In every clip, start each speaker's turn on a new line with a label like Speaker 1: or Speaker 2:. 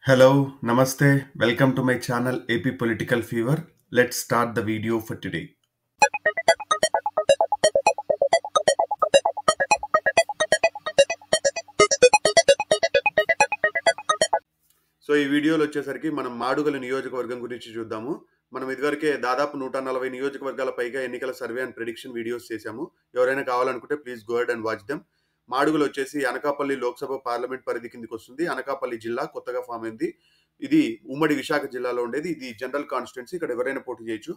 Speaker 1: Hello, Namaste. Welcome to my channel AP Political Fever. Let's start the video for today. So ఈ వీడియోలో వచ్చేసరికి మనం మాడుగుల నియోజకవర్గం గురించి చూద్దాము. మనం ఇదివరకే దాదాపు 140 నియోజకవర్గాల పైగా ఎన్నికల సర్వే అండ్ ప్రెడిక్షన్ వీడియోస్ చేశాము. ఎవరైనా కావాలనుకుంటే please go ahead and watch them. Madugula వచ్చేసి అనకాపల్లి లోక్సభ పార్లమెంట్ పరిధి కిందకి వస్తుంది. అనకాపల్లి జిల్లా కొత్తగా ఫామ్ అయింది. ఇది ఉమ్మడి విశాఖ జిల్లాలో ఉండేది. ఇది జనరల్ కాన్స్టిట్యున్సీ. ఇక్కడ ఎవరైనా పోటీ చేయొచ్చు.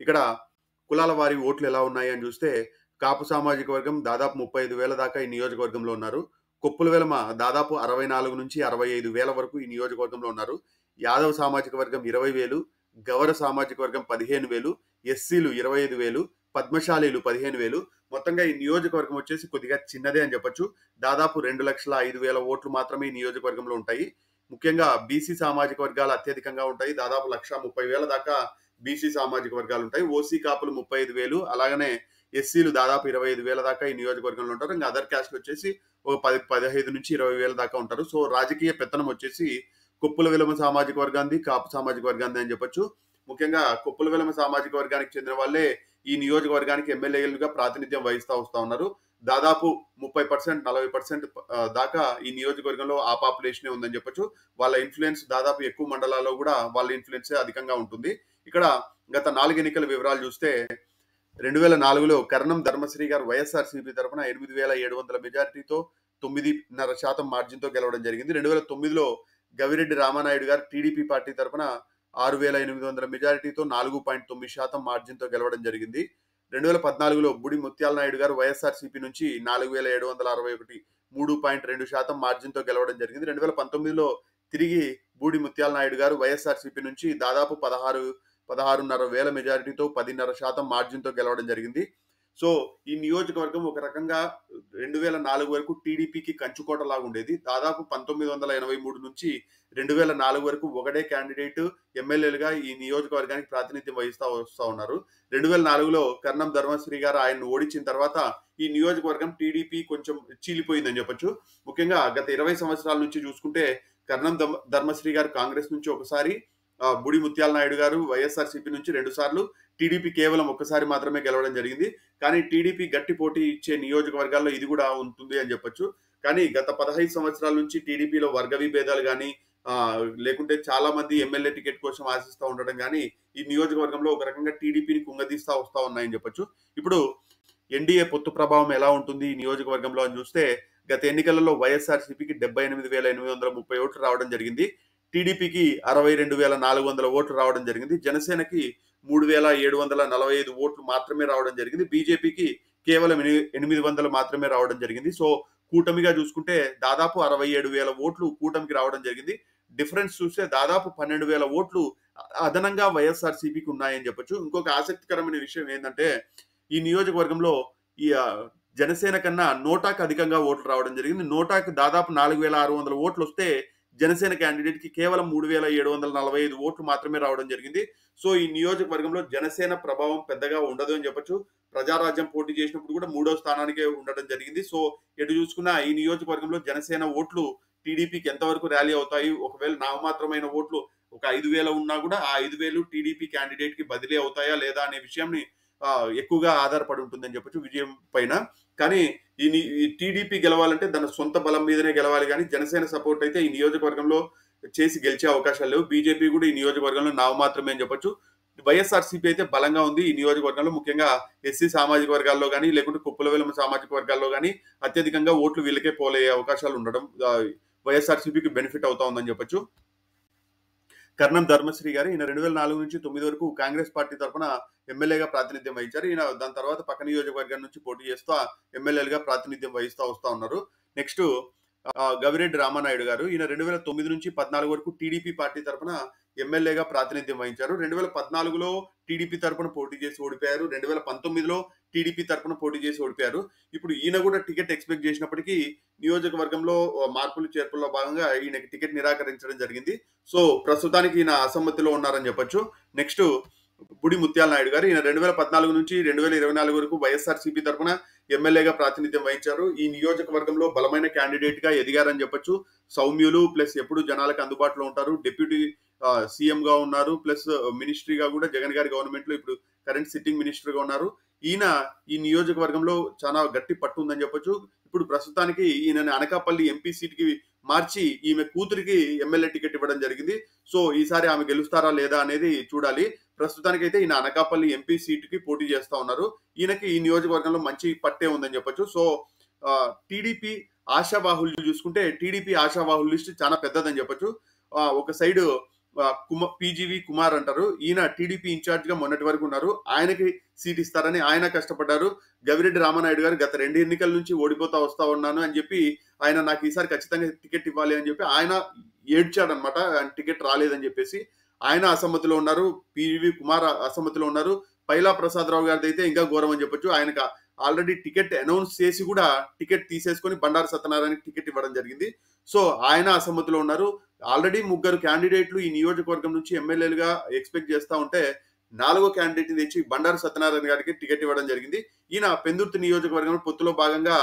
Speaker 1: ఇక్కడ కులాల వారి ఓట్లు ఎలా ఉన్నాయి అని చూస్తే కాపు సామాజిక వర్గం దాదాపు 35,000 దాకా ఈ నియోజకవర్గంలో ఉన్నారు. కొప్పుల వెలమ దాదాపు 64 నుంచి 65,000 వరకు ఈ నియోజకవర్గంలో ఉన్నారు. యాదవ సామాజిక వర్గం 20,000, గవర సామాజిక వర్గం 15,000, ఎస్సీలు 25,000, పద్మశాలీలు 15,000. మొత్తంగా ఈ నియోజకవర్గం వచ్చేసి కొద్దిగా చిన్నదే అని చెప్పొచ్చు. దాదాపు 2,05,000 ఓట్లు మాత్రమే ఈ నియోజకవర్గంలో ఉంటాయి. ముఖ్యంగా బీసీ సామాజిక వర్గాలు అత్యధికంగా ఉంటాయి. దాదాపు 1,30,000 దాకా బీసీ సామాజిక వర్గాలు ఉంటాయి. ఓసీ కాపులు 35,000, అలాగనే ఎస్సీలు దాదాపు 25,000 దాకా ఈ నియోజకవర్గంలో ఉంటారు. ఇంకా అదర్ క్యాస్ట్ వచ్చేసి ఒక 15 నుంచి 20,000 దాకా ఉంటారు. సో రాజకీయ పెత్తనం వచ్చేసి కొప్పుల వెలమ సామాజిక వర్గాన్ని, కాపు సామాజిక వర్గాన్ని అని చెప్పొచ్చు. ముఖ్యంగా కొప్పుల వెలమ సామాజిక వర్గానికి చెందిన వాళ్ళే ఈ నియోజకవర్గానికి ఎమ్మెల్యేలుగా ప్రాతినిధ్యం వహిస్తూ వస్తూ ఉన్నారు. దాదాపు 30%, 40% దాకా ఈ నియోజకవర్గంలో ఆ పాపులేషనే ఉందని చెప్పొచ్చు. వాళ్ళ ఇన్ఫ్లుయెన్స్ దాదాపు ఎక్కువ మండలాల్లో కూడా వాళ్ళ ఇన్ఫ్లుయెన్సే అధికంగా ఉంటుంది. ఇక్కడ గత 4 ఎన్నికల వివరాలు చూస్తే 2004లో కర్ణం ధర్మశ్రీ గారు వైఎస్ఆర్సీపీ తరఫున 8,700 మెజారిటీతో 9.5% మార్జిన్తో గెలవడం జరిగింది. 2009లో గవిరెడ్డి రామానాయుడు గారు టీడీపీ పార్టీ తరఫున 6,800 మెజారిటీతో 4.9% మార్జిన్తో గెలవడం జరిగింది. 2014లో బుడి ముత్యాల నాయుడు గారు వైఎస్ఆర్సీపీ నుంచి 4,761 3.2% మార్జిన్తో గెలవడం జరిగింది. 2019లో తిరిగి బూడి ముత్యాల నాయుడు గారు వైఎస్ఆర్సీపీ నుంచి దాదాపు 16,500 మెజారిటీతో 10.5% మార్జిన్తో గెలవడం జరిగింది. సో ఈ నియోజకవర్గం ఒక రకంగా 2004 వరకు టీడీపీకి కంచుకోట లాగా ఉండేది. దాదాపు 1983 నుంచి 2004 వరకు ఒకటే క్యాండిడేట్ ఎమ్మెల్యేలుగా ఈ నియోజకవర్గానికి ప్రాతినిధ్యం వస్తూ ఉన్నారు. 2004లో కర్ణం ధర్మశ్రీ గారు ఆయన్ని ఓడించిన తర్వాత ఈ నియోజకవర్గం టీడీపీ కొంచెం చీలిపోయిందని చెప్పొచ్చు. ముఖ్యంగా గత 20 సంవత్సరాల నుంచి చూసుకుంటే కర్ణం ధర్మశ్రీ గారు కాంగ్రెస్ నుంచి ఒకసారి, బుడి ముత్యాల నాయుడు గారు వైఎస్ఆర్సీపీ నుంచి 2 సార్లు, టీడీపీ కేవలం ఒక్కసారి మాత్రమే గెలవడం జరిగింది. కానీ టీడీపీ గట్టి పోటీ ఇచ్చే నియోజకవర్గాల్లో ఇది కూడా ఉంటుంది అని చెప్పొచ్చు. కానీ గత 15 సంవత్సరాల నుంచి టీడీపీలో వర్గ విభేదాలు కానీ లేకుంటే చాలా మంది ఎమ్మెల్యే టికెట్ కోసం ఆశిస్తూ ఉండడం కానీ ఈ నియోజకవర్గంలో ఒక రకంగా టీడీపీని కుంగదీస్తా వస్తూ ఉన్నాయని చెప్పొచ్చు. ఇప్పుడు ఎన్డీఏ పొత్తు ప్రభావం ఎలా ఉంటుంది ఈ నియోజకవర్గంలో అని చూస్తే గత ఎన్నికలలో వైఎస్ఆర్సీపీకి 78,830 ఓట్లు రావడం జరిగింది. టీడీపీకి 62,400 ఓట్లు రావడం జరిగింది. జనసేనకి 3,745 ఓట్లు మాత్రమే రావడం జరిగింది. బీజేపీకి కేవలం 800 మాత్రమే రావడం జరిగింది. సో కూటమిగా చూసుకుంటే దాదాపు 67,000 ఓట్లు కూటమికి రావడం జరిగింది. డిఫరెన్స్ చూస్తే దాదాపు 12,000 ఓట్లు అదనంగా వైఎస్ఆర్సీపీకి ఉన్నాయని చెప్పొచ్చు. ఇంకొక ఆసక్తికరమైన విషయం ఏంటంటే ఈ నియోజకవర్గంలో ఈ జనసేన కన్నా నోటాకు అధికంగా ఓట్లు రావడం జరిగింది. నోటాకు దాదాపు 4,600 ఓట్లు వస్తే జనసేన క్యాండిడేట్ కి కేవలం 3,745 ఓట్లు మాత్రమే రావడం జరిగింది. సో ఈ నియోజకవర్గంలో జనసేన ప్రభావం పెద్దగా ఉండదు అని చెప్పొచ్చు. ప్రజారాజ్యం పోటీ చేసినప్పుడు కూడా 3వ స్థానానికే ఉండడం జరిగింది. సో ఎటు చూసుకున్నా ఈ నియోజకవర్గంలో జనసేన ఓట్లు టీడీపీకి ఎంతవరకు ర్యాలీ అవుతాయి, ఒకవేళ నామమాత్రమైన ఓట్లు ఒక 5,000 ఉన్నా కూడా ఆ 5,000 టీడీపీ క్యాండిడేట్ కి బదిలీ అవుతాయా లేదా అనే విషయాన్ని ఎక్కువగా ఆధారపడి ఉంటుందని చెప్పొచ్చు విజయం పైన. కానీ ఈ టీడీపీ గెలవాలంటే దాని సొంత బలం మీదనే గెలవాలి, కానీ జనసేన సపోర్ట్ అయితే ఈ నియోజకవర్గంలో చేసి గెలిచే అవకాశాలు లేవు. బీజేపీ కూడా ఈ నియోజకవర్గంలో నామమాత్రమే అని చెప్పొచ్చు. వైఎస్ఆర్సీపీ అయితే బలంగా ఉంది ఈ నియోజకవర్గంలో. ముఖ్యంగా ఎస్సీ సామాజిక వర్గాల్లో కానీ లేకుంటే కుప్పల వెలమ సామాజిక వర్గాల్లో కానీ అత్యధికంగా ఓట్లు వీళ్ళకే పోలే అవకాశాలు ఉండడం వైఎస్ఆర్సీపీకి బెనిఫిట్ అవుతా ఉందని చెప్పొచ్చు. కర్ణం ధర్మశ్రీ గారు ఈయన 2004 నుంచి 9 వరకు కాంగ్రెస్ పార్టీ తరఫున ఎమ్మెల్యేగా ప్రాతినిధ్యం వహించారు. ఈయన దాని తర్వాత పక్క నియోజకవర్గం నుంచి పోటీ చేస్తూ ఎమ్మెల్యేలుగా ప్రాతినిధ్యం వహిస్తూ వస్తూ ఉన్నారు. నెక్స్ట్ గవిరెడ్డి రామానాయుడు గారు ఈయన 2009 నుంచి 14 వరకు టీడీపీ పార్టీ తరఫున ఎమ్మెల్యేగా ప్రాతినిధ్యం వహించారు. 2014లో టీడీపీ తరఫున పోటీ చేసి ఓడిపోయారు. 2019లో టీడీపీ తరఫున పోటీ చేసి ఓడిపోయారు. ఇప్పుడు ఈయన కూడా టికెట్ ఎక్స్పెక్ట్ చేసినప్పటికీ నియోజకవర్గంలో మార్పులు చేర్పుల్లో భాగంగా ఈయనకి టికెట్ నిరాకరించడం జరిగింది. సో ప్రస్తుతానికి ఈయన అసమ్మతిలో ఉన్నారని చెప్పొచ్చు. నెక్స్ట్ బుడి ముత్యాల నాయుడు గారు. ఈయన 2014 నుంచి 2024 వరకు వైఎస్ఆర్సీపీ తరఫున ఎమ్మెల్యేగా ప్రాతినిధ్యం వహించారు. ఈ నియోజకవర్గంలో బలమైన క్యాండిడేట్ గా ఎదిగారని చెప్పొచ్చు. సౌమ్యులు ప్లస్ ఎప్పుడు జనాలకు అందుబాటులో ఉంటారు. డిప్యూటీ సీఎం గా ఉన్నారు. ప్లస్ మినిస్ట్రీగా కూడా జగన్ గారి గవర్నమెంట్ లో ఇప్పుడు కరెంట్ సిట్టింగ్ మినిస్టర్ గా ఉన్నారు. ఈయన ఈ నియోజకవర్గంలో చాలా గట్టి పట్టు ఉందని చెప్పొచ్చు. ఇప్పుడు ప్రస్తుతానికి ఈయన అనకాపల్లి ఎంపీ సీట్ కి మార్చి ఈమె కూతురికి ఎమ్మెల్యే టికెట్ ఇవ్వడం జరిగింది. సో ఈసారి ఆమె గెలుస్తారా లేదా అనేది చూడాలి. ప్రస్తుతానికైతే ఈయన అనకాపల్లి ఎంపీ సీట్ కి పోటీ చేస్తా ఉన్నారు. ఈయనకి ఈ నియోజకవర్గంలో మంచి పట్టే ఉందని చెప్పొచ్చు. సో టీడీపీ ఆశావాహులు చూసుకుంటే టీడీపీ ఆశావాహుల లిస్ట్ చాలా పెద్దదని చెప్పొచ్చు. ఒక సైడ్ పీజీవి కుమార్ అంటారు. ఈయన టీడీపీ ఇన్ఛార్జ్ గా మొన్నటి వరకు ఉన్నారు. ఆయనకి సీట్ ఇస్తారని ఆయన కష్టపడ్డారు. గవిరెడ్డి రామనాయుడు గారు గత 2 ఎన్నికల నుంచి ఓడిపోతా వస్తా ఉన్నాను అని చెప్పి ఆయన నాకు ఈసారి ఖచ్చితంగా టికెట్ ఇవ్వాలి అని చెప్పి ఆయన ఏడ్చాడనమాట. ఆయన టికెట్ రాలేదని చెప్పేసి ఆయన అసమ్మతిలో ఉన్నారు. పివి కుమార్ అసమ్మతిలో ఉన్నారు. పైలా ప్రసాదరావు గారిది అయితే ఇంకా ఘోరం అని చెప్పొచ్చు. ఆయనకు ఆల్రెడీ టికెట్ అనౌన్స్ చేసి కూడా టికెట్ తీసేసుకొని బండారు సత్యనారాయణకి టికెట్ ఇవ్వడం జరిగింది. సో ఆయన అసమ్మతిలో ఉన్నారు. ఆల్రెడీ 3 క్యాండిడేట్లు ఈ నియోజకవర్గం నుంచి ఎమ్మెల్యేలుగా ఎక్స్పెక్ట్ చేస్తా ఉంటే 4వ క్యాండిడేట్ తెచ్చి బండారు సత్యనారాయణ గారికి టికెట్ ఇవ్వడం జరిగింది. ఈయన పెందుర్తి నియోజకవర్గం పొత్తులో భాగంగా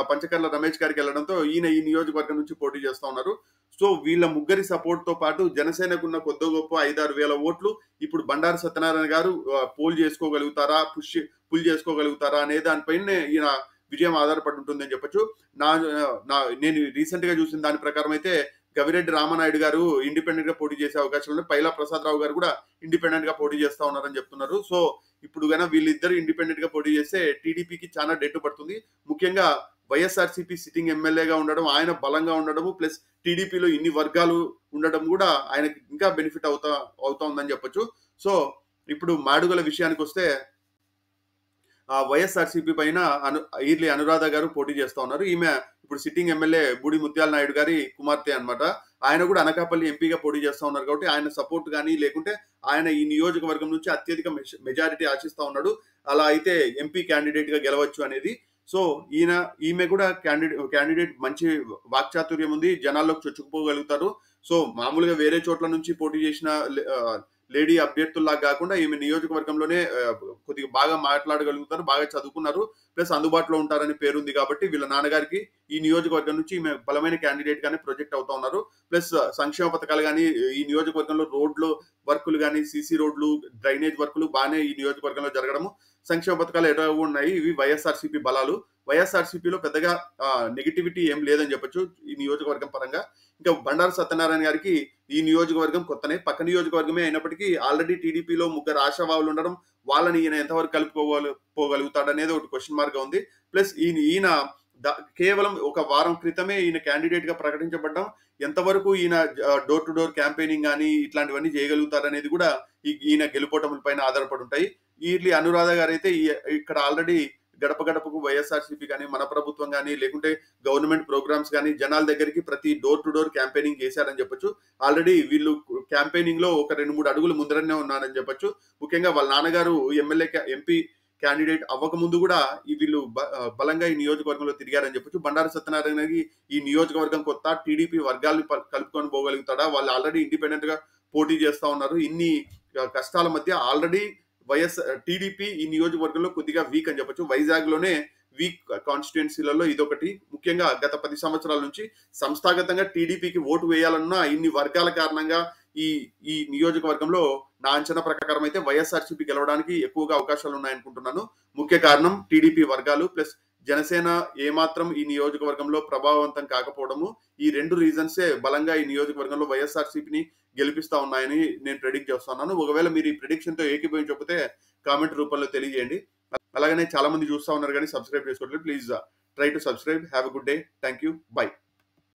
Speaker 1: పంచకర్ల రమేష్ గారికి వెళ్లడంతో ఈయన ఈ నియోజకవర్గం నుంచి పోటీ చేస్తా ఉన్నారు. సో వీళ్ళ ముగ్గురి సపోర్ట్ తో పాటు జనసేనకున్న కొద్ది గొప్ప 5-6 వేల ఓట్లు ఇప్పుడు బండారు సత్యనారాయణ గారు పోల్ చేసుకోగలుగుతారా, పుల్ చేసుకోగలుగుతారా అనే దానిపైన ఈయన విజయం ఆధారపడి ఉంటుందని చెప్పొచ్చు. నేను రీసెంట్ గా చూసిన దాని ప్రకారం అయితే గవిరెడ్డి రామనాయుడు గారు ఇండిపెండెంట్ గా పోటీ చేసే అవకాశం ఉంది. పైలా ప్రసాదరావు గారు కూడా ఇండిపెండెంట్ గా పోటీ చేస్తా ఉన్నారని చెప్తున్నారు. సో ఇప్పుడు గన వీళ్ళిద్దరు ఇండిపెండెంట్ గా పోటీ చేస్తే టీడీపీకి చాలా డెట్టు పడుతుంది. ముఖ్యంగా వైఎస్ఆర్సీపీ సిట్టింగ్ ఎమ్మెల్యేగా ఉండడం, ఆయన బలంగా ఉండడము, ప్లస్ టీడీపీలో ఇన్ని వర్గాలు ఉండడం కూడా ఆయనకి ఇంకా బెనిఫిట్ అవుతా ఉందని చెప్పొచ్చు. సో ఇప్పుడు మాడుగుల విషయానికి వస్తే వైఎస్ఆర్సీపీ పైన ఈర్లి అనురాధ గారు పోటీ చేస్తా ఉన్నారు. ఈమె ఇప్పుడు సిట్టింగ్ ఎమ్మెల్యే బుడి ముత్యాల నాయుడు గారి కుమార్తె అన్నమాట. ఆయన కూడా అనకాపల్లి ఎంపీగా పోటీ చేస్తా ఉన్నారు కాబట్టి ఆయన సపోర్ట్ కానీ లేకుంటే ఆయన ఈ నియోజకవర్గం నుంచి అత్యధిక మెజారిటీ ఆశిస్తా ఉన్నాడు. అలా అయితే ఎంపీ క్యాండిడేట్ గా గెలవచ్చు అనేది. సో ఈమె కూడా క్యాండిడేట్ మంచి వాక్చాతుర్యం ఉంది, జనాల్లోకి చొచ్చుకుపోగలుగుతారు. సో మామూలుగా వేరే చోట్ల నుంచి పోటీ చేసిన లేడీ అభ్యర్థుల్లా కాకుండా ఈమె నియోజకవర్గంలోనే కొద్దిగా బాగా మాట్లాడగలుగుతారు, బాగా చదువుకున్నారు, ప్లస్ అందుబాటులో ఉంటారని పేరుంది కాబట్టి వీళ్ళ నాన్నగారికి ఈ నియోజకవర్గం నుంచి ఈమె బలమైన క్యాండిడేట్ గానే ప్రొజెక్ట్ అవుతా ఉన్నారు. ప్లస్ సంక్షేమ పథకాలు కానీ ఈ నియోజకవర్గంలో రోడ్లు వర్కులు కానీ, సీసీ రోడ్లు, డ్రైనేజ్ వర్కులు బాగానే ఈ నియోజకవర్గంలో జరగడము, సంక్షేమ పథకాలు ఎటో ఉన్నాయి. ఇవి వైఎస్ఆర్సీపీ బలాలు. వైఎస్ఆర్సీపీలో పెద్దగా నెగిటివిటీ ఏం లేదని చెప్పొచ్చు ఈ నియోజకవర్గం పరంగా. ఇంకా బండారు సత్యనారాయణ గారికి ఈ నియోజకవర్గం కొత్తనే, పక్క నియోజకవర్గమే అయినప్పటికీ ఆల్రెడీ టీడీపీలో 3 ఆశావాహులు ఉండడం, వాళ్ళని ఈయన ఎంతవరకు కలుపుకోగలుగుతాడు అనేది ఒకటి క్వశ్చన్ మార్క్ గా ఉంది. ప్లస్ ఈయన కేవలం ఒక వారం క్రితమే ఈయన క్యాండిడేట్ గా ప్రకటించబడ్డం, ఎంతవరకు ఈయన డోర్ టు డోర్ క్యాంపెయినింగ్ కానీ ఇట్లాంటివన్నీ చేయగలుగుతారనేది కూడా ఈయన గెలుపోటముల పైన ఆధారపడి ఉంటాయి. ఈర్లి అనురాధ గారు అయితే ఇక్కడ ఆల్రెడీ గడప గడపకు వైఎస్ఆర్సీపీ కానీ, మన ప్రభుత్వం కానీ, లేకుంటే గవర్నమెంట్ ప్రోగ్రామ్స్ కానీ జనాల దగ్గరికి ప్రతి డోర్ టు డోర్ క్యాంపెయినింగ్ చేశారని చెప్పొచ్చు. ఆల్రెడీ వీళ్ళు క్యాంపెయినింగ్ లో ఒక 2-3 అడుగులు ముందరనే ఉన్నారని చెప్పొచ్చు. ముఖ్యంగా వాళ్ళ నాన్నగారు ఎంపీ క్యాండిడేట్ అవ్వక ముందు కూడా వీళ్ళు బలంగా ఈ నియోజకవర్గంలో తిరిగారని చెప్పొచ్చు. బండారు సత్యనారాయణకి ఈ నియోజకవర్గం కొత్త, టీడీపీ వర్గాలను కలుపుకొని పోగలుగుతాడా, వాళ్ళు ఆల్రెడీ ఇండిపెండెంట్ గా పోటీ చేస్తా ఉన్నారు. ఇన్ని కష్టాల మధ్య ఆల్రెడీ టీడీపీ ఈ నియోజకవర్గంలో కొద్దిగా వీక్ అని చెప్పొచ్చు. వైజాగ్ లోనే వీక్ కాన్స్టిట్యుయెన్సీలలో ఇదొకటి. ముఖ్యంగా గత 10 సంవత్సరాల నుంచి సంస్థాగతంగా టీడీపీకి ఓటు వేయాలన్నా ఇన్ని వర్గాల కారణంగా ఈ నియోజకవర్గంలో నా అంచనా ప్రకారం అయితే వైఎస్ఆర్సీపీ గెలవడానికి ఎక్కువగా అవకాశాలు ఉన్నాయనుకుంటున్నాను. ముఖ్య కారణం టీడీపీ వర్గాలు ప్లస్ జనసేన ఏమాత్రం ఈ నియోజకవర్గంలో ప్రభావవంతం కాకపోవడము. ఈ 2 రీజన్సే బలంగా ఈ నియోజకవర్గంలో వైఎస్ఆర్సీపీని గెలిపిస్తా ఉన్నాయని నేను ప్రెడిక్ట్ చేస్తున్నాను. ఒకవేళ మీరు ఈ ప్రెడిక్షన్ తో ఏకీభవించకపోతే కామెంట్ రూపంలో తెలియజేయండి. అలాగనే చాలా మంది చూస్తా ఉన్నారు కానీ సబ్స్క్రైబ్ చేసుకోవట్లేదు. Please try to subscribe. Have a good day. Thank you. By.